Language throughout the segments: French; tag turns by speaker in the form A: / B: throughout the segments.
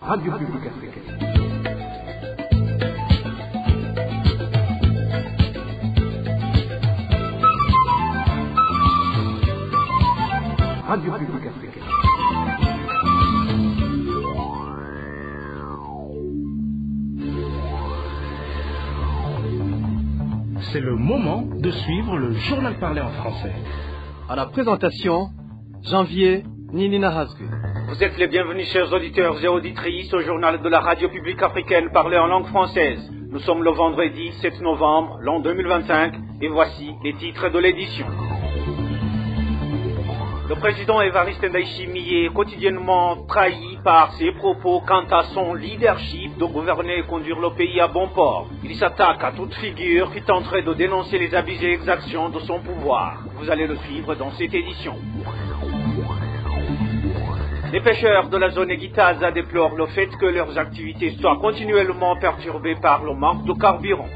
A: Radio Publique Africaine. Radio Publique Africaine. C'est le moment de suivre le journal parlé en français.
B: À la présentation, Janvier Ninina Hazgue.
C: Vous êtes les bienvenus, chers auditeurs et auditrices, au journal de la Radio Publique Africaine parlé en langue française. Nous sommes le vendredi 7 novembre, l'an 2025, et voici les titres de l'édition. Le président Évariste Ndayishimiye est quotidiennement trahi par ses propos quant à son leadership de gouverner et conduire le pays à bon port. Il s'attaque à toute figure qui tenterait de dénoncer les abus et exactions de son pouvoir. Vous allez le suivre dans cette édition. Les pêcheurs de la zone Egitaza déplorent le fait que leurs activités soient continuellement perturbées par le manque de carburant.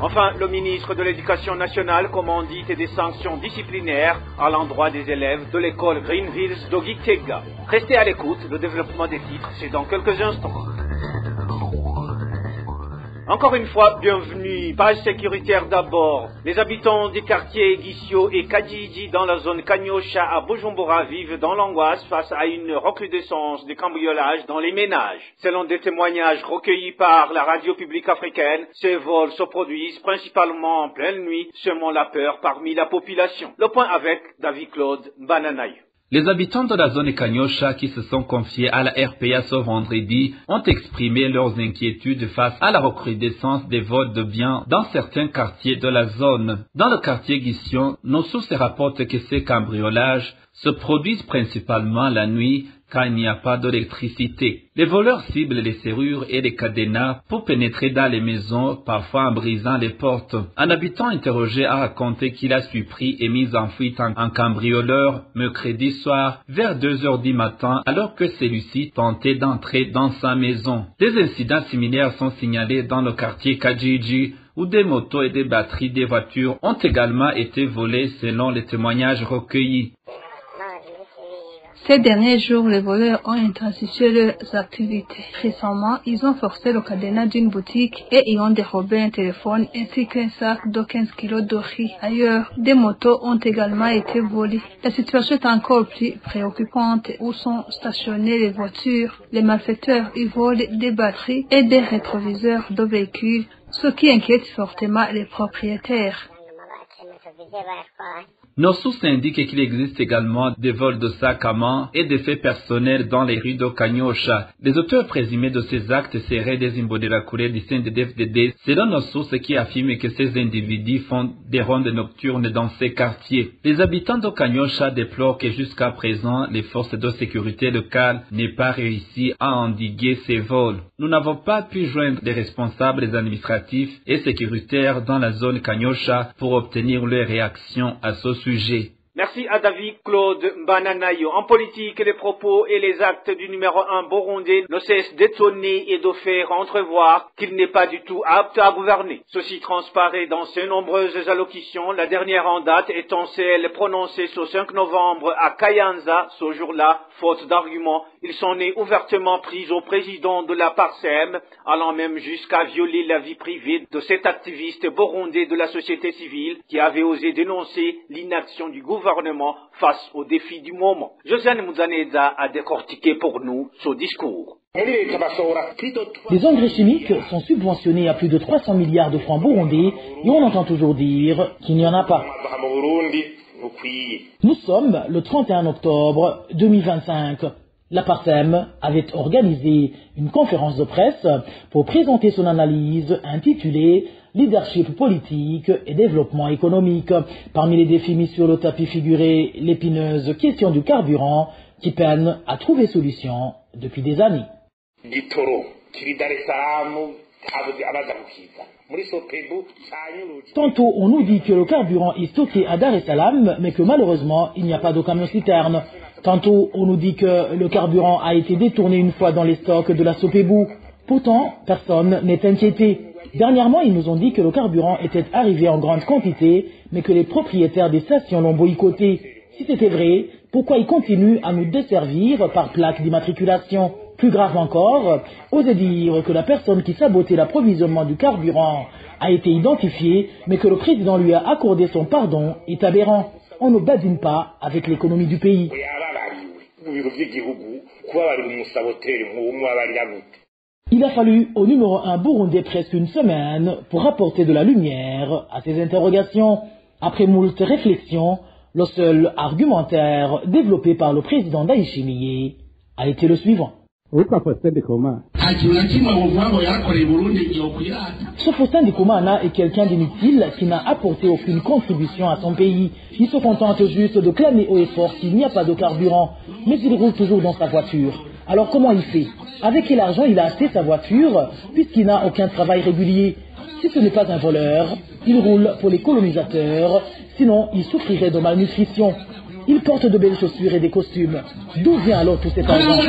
C: Enfin, le ministre de l'Éducation nationale commandite des sanctions disciplinaires à l'endroit des élèves de l'école Greenville de Gitega. Restez à l'écoute, le développement des titres, c'est dans quelques instants. Encore une fois, bienvenue. Page sécuritaire d'abord. Les habitants des quartiers Guissio et Kadjidji dans la zone Kanyosha à Bujumbura vivent dans l'angoisse face à une recrudescence des cambriolages dans les ménages. Selon des témoignages recueillis par la radio publique africaine, ces vols se produisent principalement en pleine nuit, semant la peur parmi la population. Le point avec David Claude Bananaï.
D: Les habitants de la zone Kanyosha qui se sont confiés à la RPA ce vendredi ont exprimé leurs inquiétudes face à la recrudescence des vols de biens dans certains quartiers de la zone. Dans le quartier Guission, nos sources rapportent que ces cambriolages se produisent principalement la nuit quand il n'y a pas d'électricité. Les voleurs ciblent les serrures et les cadenas pour pénétrer dans les maisons, parfois en brisant les portes. Un habitant interrogé a raconté qu'il a surpris et mis en fuite un cambrioleur mercredi soir vers 2 heures du matin alors que celui-ci tentait d'entrer dans sa maison. Des incidents similaires sont signalés dans le quartier Kadjidji où des motos et des batteries des voitures ont également été volées selon les témoignages recueillis.
E: Ces derniers jours, les voleurs ont intensifié leurs activités. Récemment, ils ont forcé le cadenas d'une boutique et y ont dérobé un téléphone ainsi qu'un sac de 15 kilos de riz. Ailleurs, des motos ont également été volées. La situation est encore plus préoccupante où sont stationnées les voitures. Les malfaiteurs y volent des batteries et des rétroviseurs de véhicules, ce qui inquiète fortement les propriétaires.
D: Nos sources indiquent qu'il existe également des vols de sacs à main et des faits personnels dans les rues de Kanyosha. Les auteurs présumés de ces actes seraient des Imbonerakure du CNDD-FDD, selon nos sources qui affirment que ces individus font des rondes nocturnes dans ces quartiers. Les habitants de Kanyosha déplorent que jusqu'à présent, les forces de sécurité locales n'aient pas réussi à endiguer ces vols. Nous n'avons pas pu joindre les responsables administratifs et sécuritaires dans la zone Kanyosha pour obtenir leur réaction à ce sujet.
C: Merci à David Claude Bananayo. En politique, les propos et les actes du numéro 1 burundais ne cessent d'étonner et de faire entrevoir qu'il n'est pas du tout apte à gouverner. Ceci transparaît dans ses nombreuses allocutions, la dernière en date étant celle prononcée ce 5 novembre à Kayanza. Ce jour-là, faute d'arguments, il s'en est ouvertement pris au président de la PARSEM, allant même jusqu'à violer la vie privée de cet activiste burundais de la société civile qui avait osé dénoncer l'inaction du gouvernement face aux défis du moment. Josiane Mouzaneza a décortiqué pour nous ce discours.
F: Les engrais chimiques sont subventionnés à plus de 300 milliards de francs burundais et on entend toujours dire qu'il n'y en a pas. Nous sommes le 31 octobre 2025. La PARSEM avait organisé une conférence de presse pour présenter son analyse intitulée « Leadership politique et développement économique ». Parmi les défis mis sur le tapis figurait l'épineuse question du carburant qui peine à trouver solution depuis des années. Tantôt on nous dit que le carburant est stocké à Dar es Salaam, mais que malheureusement il n'y a pas de camion-citerne. Tantôt on nous dit que le carburant a été détourné une fois dans les stocks de la Sopebu. Pourtant, personne n'est inquiété. Dernièrement, ils nous ont dit que le carburant était arrivé en grande quantité, mais que les propriétaires des stations l'ont boycotté. Si c'était vrai, pourquoi il continue à nous desservir par plaque d'immatriculation? Plus grave encore, osez dire que la personne qui sabotait l'approvisionnement du carburant a été identifiée, mais que le président lui a accordé son pardon est aberrant. On ne badine pas avec l'économie du pays. Il a fallu au numéro 1 burundais presque une semaine pour apporter de la lumière à ces interrogations. Après moult réflexions, le seul argumentaire développé par le président Ndayishimiye a été le suivant. Ce Faustin Ndikumana est quelqu'un d'inutile qui n'a apporté aucune contribution à son pays. Il se contente juste de clamer haut et fort qu'il n'y a pas de carburant, mais il roule toujours dans sa voiture. Alors comment il fait? Avec quel argent il a acheté sa voiture puisqu'il n'a aucun travail régulier? Si ce n'est pas un voleur, il roule pour les colonisateurs, sinon il souffrirait de malnutrition. Il porte de belles chaussures et des costumes. D'où vient alors tout cet argent?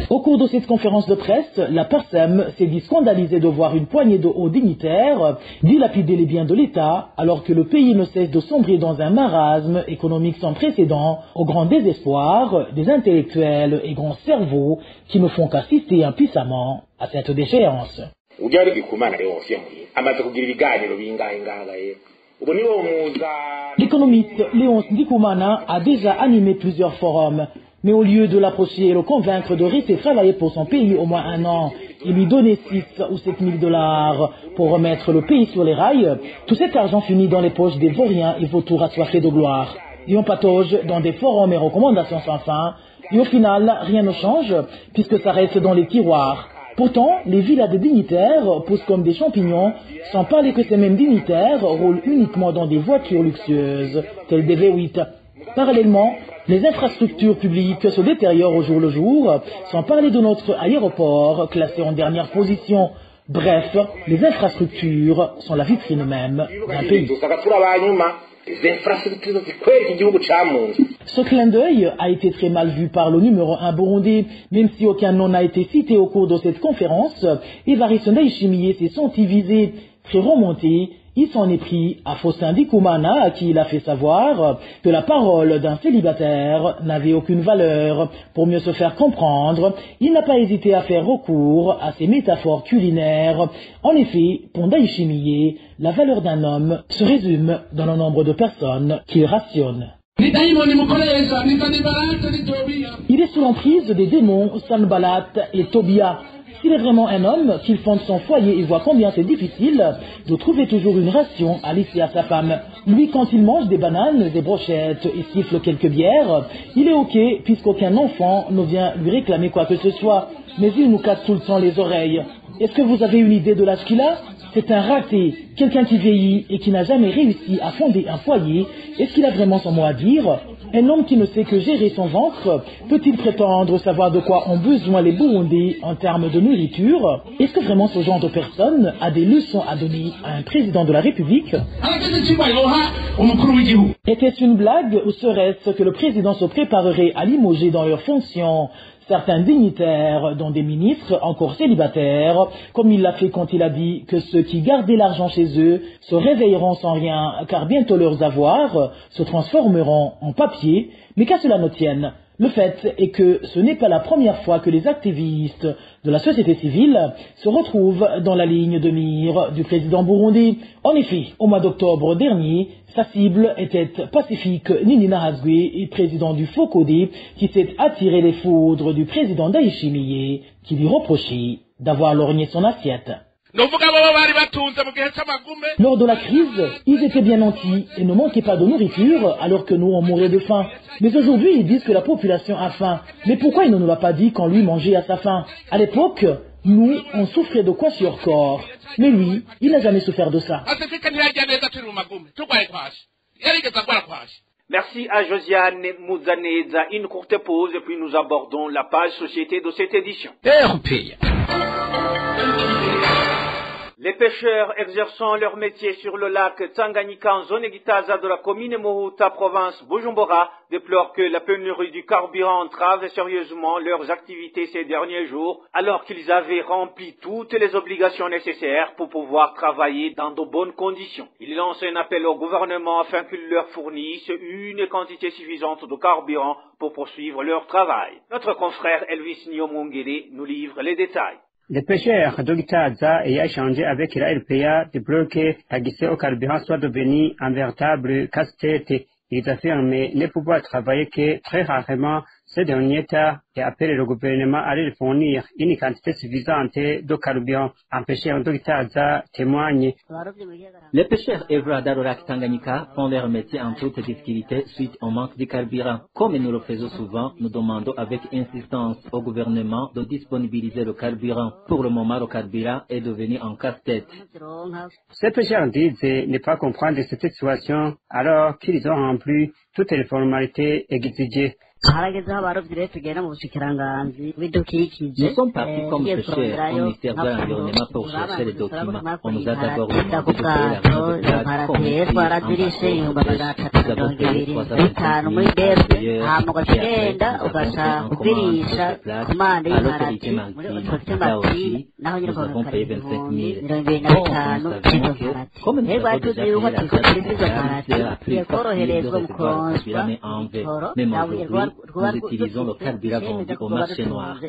F: Au cours de cette conférence de presse, la PARSEM s'est dit scandalisée de voir une poignée de hauts dignitaires dilapider les biens de l'État alors que le pays ne cesse de sombrer dans un marasme économique sans précédent au grand désespoir des intellectuels et grands cerveaux qui ne font qu'assister impuissamment à cette déchéance. L'économiste Léonce Ndikumana a déjà animé plusieurs forums, mais au lieu de l'approcher et le convaincre de rester travailler pour son pays au moins un an et lui donner 6 ou 7 000 $ pour remettre le pays sur les rails, tout cet argent finit dans les poches des vauriens et vautours assoiffés de gloire. Et on patauge dans des forums et recommandations sans fin, et au final, rien ne change, puisque ça reste dans les tiroirs. Pourtant, les villas des dignitaires poussent comme des champignons, sans parler que ces mêmes dignitaires roulent uniquement dans des voitures luxueuses, telles des V8. Parallèlement, les infrastructures publiques se détériorent au jour le jour, sans parler de notre aéroport, classé en dernière position. Bref, les infrastructures sont la vitrine même d'un pays. Ce clin d'œil a été très mal vu par le numéro 1 burundais, même si aucun nom n'a été cité au cours de cette conférence. Évariste Ndayishimiye s'est senti visé, très remonté. Il s'en est pris à Faustin Ndikumana, à qui il a fait savoir que la parole d'un célibataire n'avait aucune valeur. Pour mieux se faire comprendre, il n'a pas hésité à faire recours à ces métaphores culinaires. En effet, pour Ndayishimiye, la valeur d'un homme se résume dans le nombre de personnes qu'il rationne. Il est sous l'emprise des démons Sanballat et Tobia. S'il est vraiment un homme, qu'il fonde son foyer et voit combien c'est difficile de trouver toujours une ration à laisser à sa femme. Lui, quand il mange des bananes, des brochettes et siffle quelques bières, il est ok puisqu'aucun enfant ne vient lui réclamer quoi que ce soit. Mais il nous casse tout le temps les oreilles. Est-ce que vous avez une idée de l'âge qu'il a? C'est un raté, quelqu'un qui vieillit et qui n'a jamais réussi à fonder un foyer. Est-ce qu'il a vraiment son mot à dire? Un homme qui ne sait que gérer son ventre, peut-il prétendre savoir de quoi ont besoin les Burundais en termes de nourriture? Est-ce que vraiment ce genre de personne a des leçons à donner à un président de la République? Était-ce une blague ou serait-ce que le président se préparerait à limoger dans leurs fonctions certains dignitaires, dont des ministres encore célibataires, comme il l'a fait quand il a dit que ceux qui gardaient l'argent chez eux se réveilleront sans rien, car bientôt leurs avoirs se transformeront en papier, mais qu'à cela ne tienne. Le fait est que ce n'est pas la première fois que les activistes de la société civile se retrouvent dans la ligne de mire du président burundais. En effet, au mois d'octobre dernier, sa cible était Pacifique Nininahatswe, président du FOCODE, qui s'est attiré les foudres du président Ndayishimiye, qui lui reprochait d'avoir lorgné son assiette. Lors de la crise, ils étaient bien nantis et ne manquaient pas de nourriture alors que nous on mourait de faim. Mais aujourd'hui, ils disent que la population a faim. Mais pourquoi il ne nous l'a pas dit quand lui mangeait à sa faim? À l'époque, nous, on souffrait de kwashiorkor. Mais lui, il n'a jamais souffert de ça.
C: Merci à Josiane Mouzaneza. Une courte pause et puis nous abordons la page société de cette édition. Les pêcheurs exerçant leur métier sur le lac Tanganyika en zone Gitaza de la commune Mohuta, province Bujumbura, déplorent que la pénurie du carburant entrave sérieusement leurs activités ces derniers jours, alors qu'ils avaient rempli toutes les obligations nécessaires pour pouvoir travailler dans de bonnes conditions. Ils lancent un appel au gouvernement afin qu'il leur fournisse une quantité suffisante de carburant pour poursuivre leur travail. Notre confrère Elvis Nyomungere nous livre les détails.
G: Les pêcheurs de Gitaza ayant échangé avec la RPA déplorent que l'accès au carburant soit devenu un véritable casse-tête. Ils affirment ne pouvoir travailler que très rarement ces derniers temps et appellent le gouvernement à leur fournir une quantité suffisante de carburant. Un pêcheur de Gitaza témoigne.
H: Les pêcheurs œuvrant dans le lac Tanganyika font leur métier en toute difficulté suite au manque de carburant. Comme nous le faisons souvent, nous demandons avec insistance au gouvernement de disponibiliser le carburant. Pour le moment, le carburant est devenu un casse-tête.
G: Ces pêcheurs disent ne pas comprendre cette situation alors qu'ils ont rempli toutes les formalités exigées.
H: Nous sommes partis comme pêcheurs au ministère de l'Environnement pour chercher les documents. On nous a d'abord demandé de payer la nous utilisons le carburant vendu au marché noir.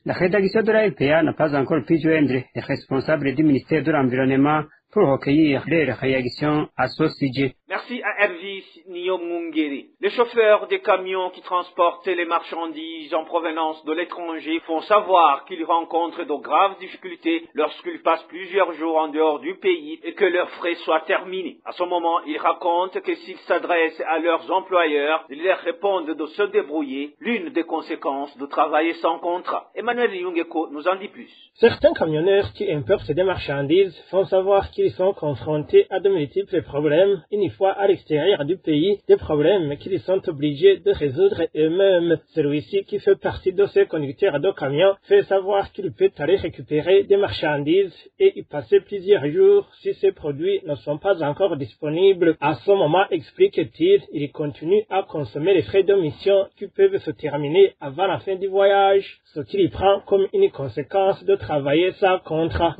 G: La rédaction de la RPA n'a pas encore pu joindre les responsables du ministère de l'Environnement pour recueillir leurs réactions à ce sujet.
C: Merci à Elvis Nyomungere. Les chauffeurs des camions qui transportent les marchandises en provenance de l'étranger font savoir qu'ils rencontrent de graves difficultés lorsqu'ils passent plusieurs jours en dehors du pays et que leurs frais soient terminés. À ce moment, ils racontent que s'ils s'adressent à leurs employeurs, ils leur répondent de se débrouiller, l'une des conséquences de travailler sans contrat. Emmanuel Yungeko nous en dit plus.
I: Certains camionneurs qui importent des marchandises font savoir qu'ils sont confrontés à de multiples problèmes une fois à l'extérieur du pays, des problèmes qu'ils sont obligés de résoudre eux-mêmes. Celui-ci, qui fait partie de ces conducteurs de camions, fait savoir qu'il peut aller récupérer des marchandises et y passer plusieurs jours si ces produits ne sont pas encore disponibles. À ce moment, explique-t-il, il continue à consommer les frais de mission qui peuvent se terminer avant la fin du voyage, ce qu'il prend comme une conséquence de travailler sans contrat.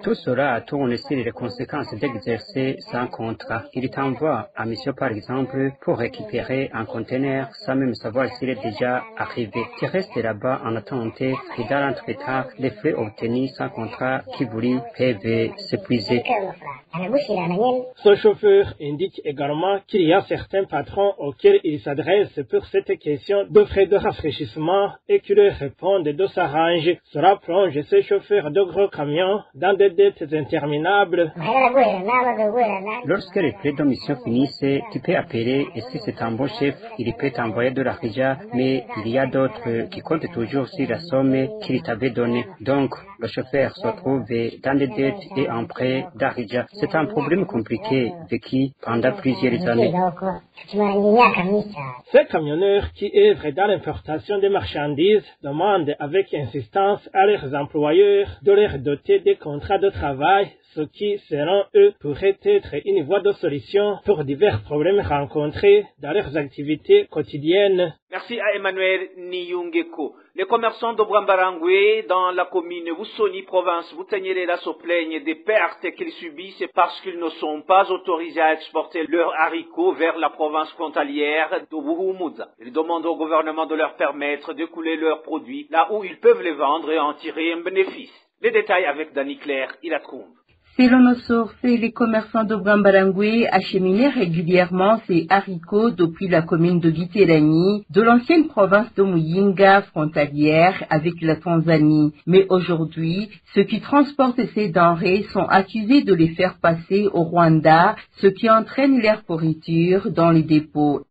G: Tout cela tourne sur les conséquences d'exercer sans contrat. Il t'envoie à mission par exemple pour récupérer un conteneur sans même savoir s'il est déjà arrivé. Tu restes là-bas en attente et dans l'entretemps, les frais obtenus sans contrat qui voulaient peuvent s'épuiser.
I: Ce chauffeur indique également qu'il y a certains patrons auxquels il s'adresse pour cette question de frais de rafraîchissement et qui leur répondent de s'arranger. Cela plonge ces chauffeurs de gros camions dans des dettes interminables.
G: Lorsque les frais de mission finissent, tu peux appeler et si c'est un bon chef, il peut t'envoyer de l'argent, mais il y a d'autres qui comptent toujours sur la somme qu'il t'avait donnée. Donc, le chauffeur se trouve dans des dettes et en prêt d'argent. C'est un problème compliqué vécu pendant plusieurs années.
I: Ces camionneurs qui œuvrent dans l'importation des marchandises demandent avec insistance à leurs employeurs de leur doter des contrats de travail, ce qui, selon eux, pourrait être une voie de solution pour divers problèmes rencontrés dans leurs activités quotidiennes.
C: Merci à Emmanuel Niyungeko. Les commerçants de Bwambarangwe, dans la commune Wusoni, province Butanyerera, se plaignent des pertes qu'ils subissent parce qu'ils ne sont pas autorisés à exporter leurs haricots vers la province frontalière de Buhumuza. Ils demandent au gouvernement de leur permettre de couler leurs produits là où ils peuvent les vendre et en tirer un bénéfice. Les détails avec Dani Claire, il a trouvé.
J: Selon nos sources, les commerçants de Bwambarangwe acheminaient régulièrement ces haricots depuis la commune de Giterani, de l'ancienne province de Muyinga, frontalière avec la Tanzanie. Mais aujourd'hui, ceux qui transportent ces denrées sont accusés de les faire passer au Rwanda, ce qui entraîne leur pourriture dans les dépôts.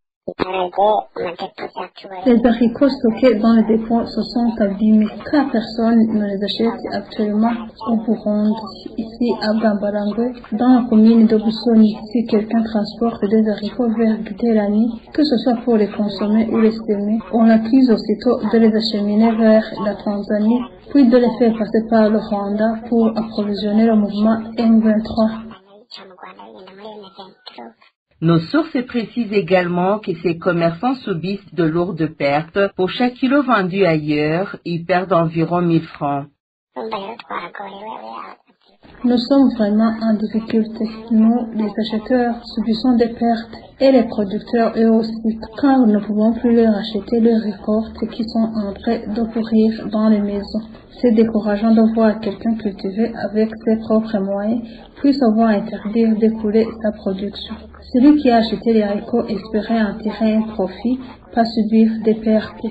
E: Les haricots stockés dans les dépôts se sont abîmés car personne ne les achète actuellement au Burundi. Ici à Bambarangwe, dans la commune de Busoni, si quelqu'un transporte des haricots vers Giterani, que ce soit pour les consommer ou les semer, on accuse aussitôt de les acheminer vers la Tanzanie, puis de les faire passer par le Rwanda pour approvisionner le mouvement M23.
J: Nos sources précisent également que ces commerçants subissent de lourdes pertes. Pour chaque kilo vendu ailleurs, ils perdent environ 1000 francs.
E: Nous sommes vraiment en difficulté. Nous, les acheteurs, subissons des pertes et les producteurs eux aussi, car nous ne pouvons plus leur acheter leurs récoltes qui sont en train de pourrir dans les maisons. C'est décourageant de voir quelqu'un cultiver avec ses propres moyens, puis se voir interdire d'écouler sa production. Celui qui a acheté les haricots espérait en tirer un profit, pas subir des pertes.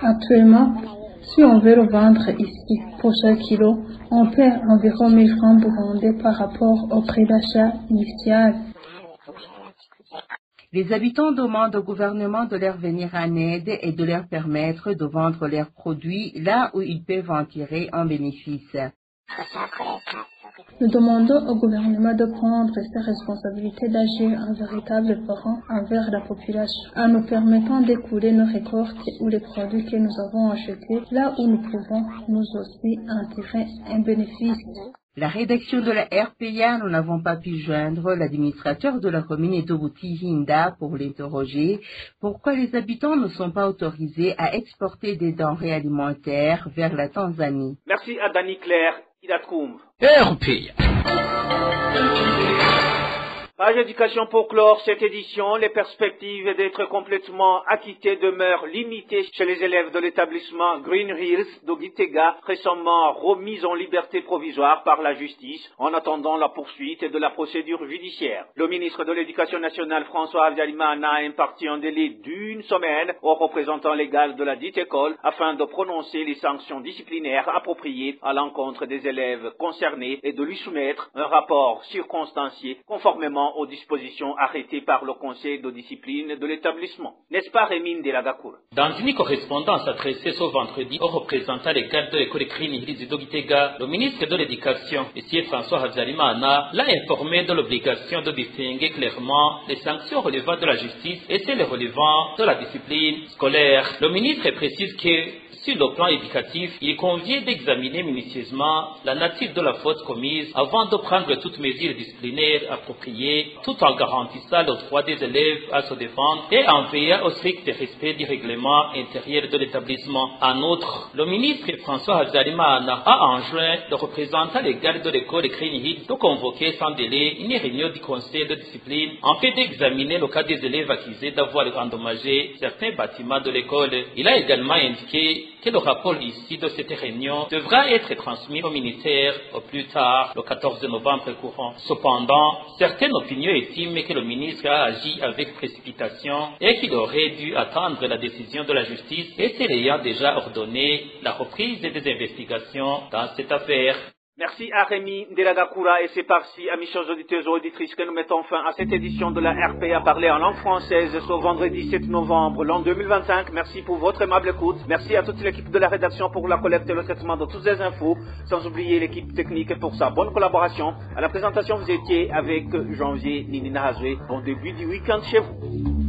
E: Actuellement, si on veut le vendre ici, pour chaque kilo, on perd environ 1000 francs burundais par rapport au prix d'achat initial.
J: Les habitants demandent au gouvernement de leur venir en aide et de leur permettre de vendre leurs produits là où ils peuvent en tirer un bénéfice.
E: Nous demandons au gouvernement de prendre ses responsabilités d'agir en véritable parent envers la population, en nous permettant d'écouler nos récoltes ou les produits que nous avons achetés, là où nous pouvons nous aussi en tirer un bénéfice.
J: La rédaction de la RPA, nous n'avons pas pu joindre l'administrateur de la commune de Butihinda pour l'interroger. Pourquoi les habitants ne sont pas autorisés à exporter des denrées alimentaires vers la Tanzanie?
C: Merci à Dani Claire.
A: RPA.
C: Page éducation pour clore cette édition, les perspectives d'être complètement acquittés demeurent limitées chez les élèves de l'établissement Green Hills de Gitega, récemment remis en liberté provisoire par la justice en attendant la poursuite de la procédure judiciaire. Le ministre de l'Éducation nationale François Habyarimana a imparti un délai d'1 semaine au représentant légal de la dite école afin de prononcer les sanctions disciplinaires appropriées à l'encontre des élèves concernés et de lui soumettre un rapport circonstancié conformément aux dispositions arrêtées par le conseil de discipline de l'établissement. N'est-ce pas Rémine de la Gakour?
D: Dans une correspondance adressée ce vendredi aux représentants légal de l'école Green Hills de Gitega, le ministre de l'Éducation, M. François Habyarimana, l'a informé de l'obligation de distinguer clairement les sanctions relevant de la justice et celles relevant de la discipline scolaire. Le ministre précise que sur le plan éducatif, il convient d'examiner minutieusement la nature de la faute commise avant de prendre toutes mesures disciplinaires appropriées, tout en garantissant le droit des élèves à se défendre et en veillant au strict respect du règlement intérieur de l'établissement. En outre, le ministre François Habyarimana a enjoint le représentant légal de l'école Green Hills de convoquer sans délai une réunion du conseil de discipline en fait d'examiner le cas des élèves accusés d'avoir endommagé certains bâtiments de l'école. Il a également indiqué que le rapport ici de cette réunion devra être transmis au ministère au plus tard le 14 novembre courant. Cependant, certaines opinions estiment que le ministre a agi avec précipitation et qu'il aurait dû attendre la décision de la justice et s'il ayant déjà ordonné la reprise des investigations dans cette affaire.
C: Merci à Rémi Delagakura et c'est par-ci, amis chers auditeurs et auditrices, que nous mettons fin à cette édition de la RPA parlée en langue française ce vendredi 7 novembre l'an 2025. Merci pour votre aimable écoute. Merci à toute l'équipe de la rédaction pour la collecte et le traitement de toutes les infos, sans oublier l'équipe technique pour sa bonne collaboration. À la présentation, vous étiez avec Janvier Ninina Hazoué. Bon début du week-end chez vous.